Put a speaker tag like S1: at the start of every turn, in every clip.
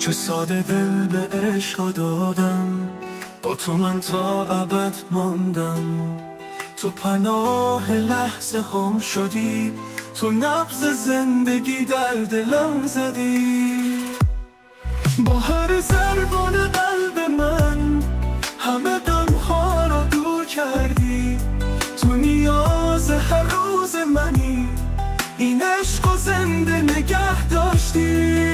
S1: که ساده دل به عشق دادم، با تو من تا ابد ماندم. تو پناه لحظه هم شدی، تو نبض زندگی در دلم زدی. با هر ضربان قلب من همه غمها را دور کردی. تو نیاز هر روز منی، این عشق و زنده نگه داشتی.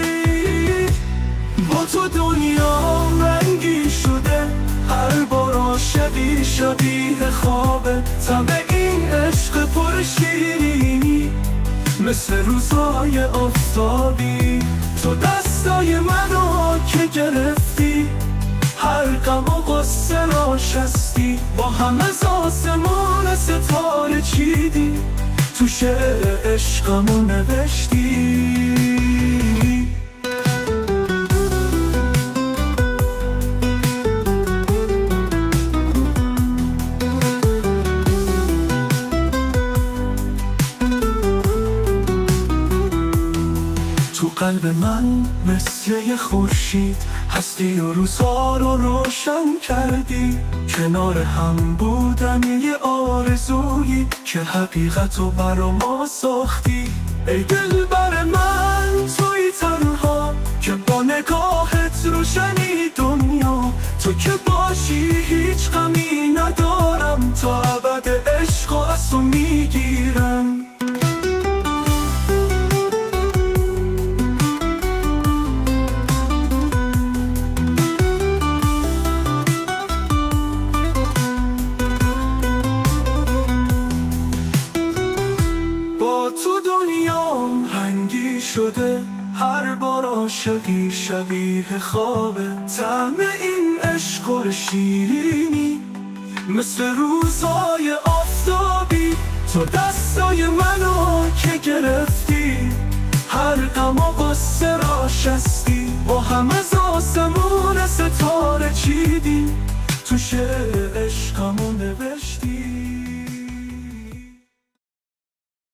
S1: با تو دنیا رنگی شده، هر بار عاشقی شبیه خوابه. طعم این عشق پر شیرینی، مثل روزای آفتابی. تو دستای منو که گرفتی، هر غم و غصه را شستی. با هم از آسمان ستاره چیدی، تو شعر عشقمو نوشتی. تو قلب من مثل یه خورشید هستی و روزها رو روشن کردی. کنار هم بودن یه آرزویی که حقیقت رو برا ما ساختی. ای دل بر من توی تنها، که با نگاهت روشنی دنیا. تو که باشی هیچ غمی ندارم، تا ابد عشق و از تو میگیرم. تو دنیام رنگی شده، هر بار عاشقی شبیه خوابه. طعم این عشق و شیرینی، مثل روزای آفتابی. تو دستای منو که گرفتی، هر غم و غصه را شستی. با هم از آسمون ستاره چیدی، تو شعر عشقمو نوشتی.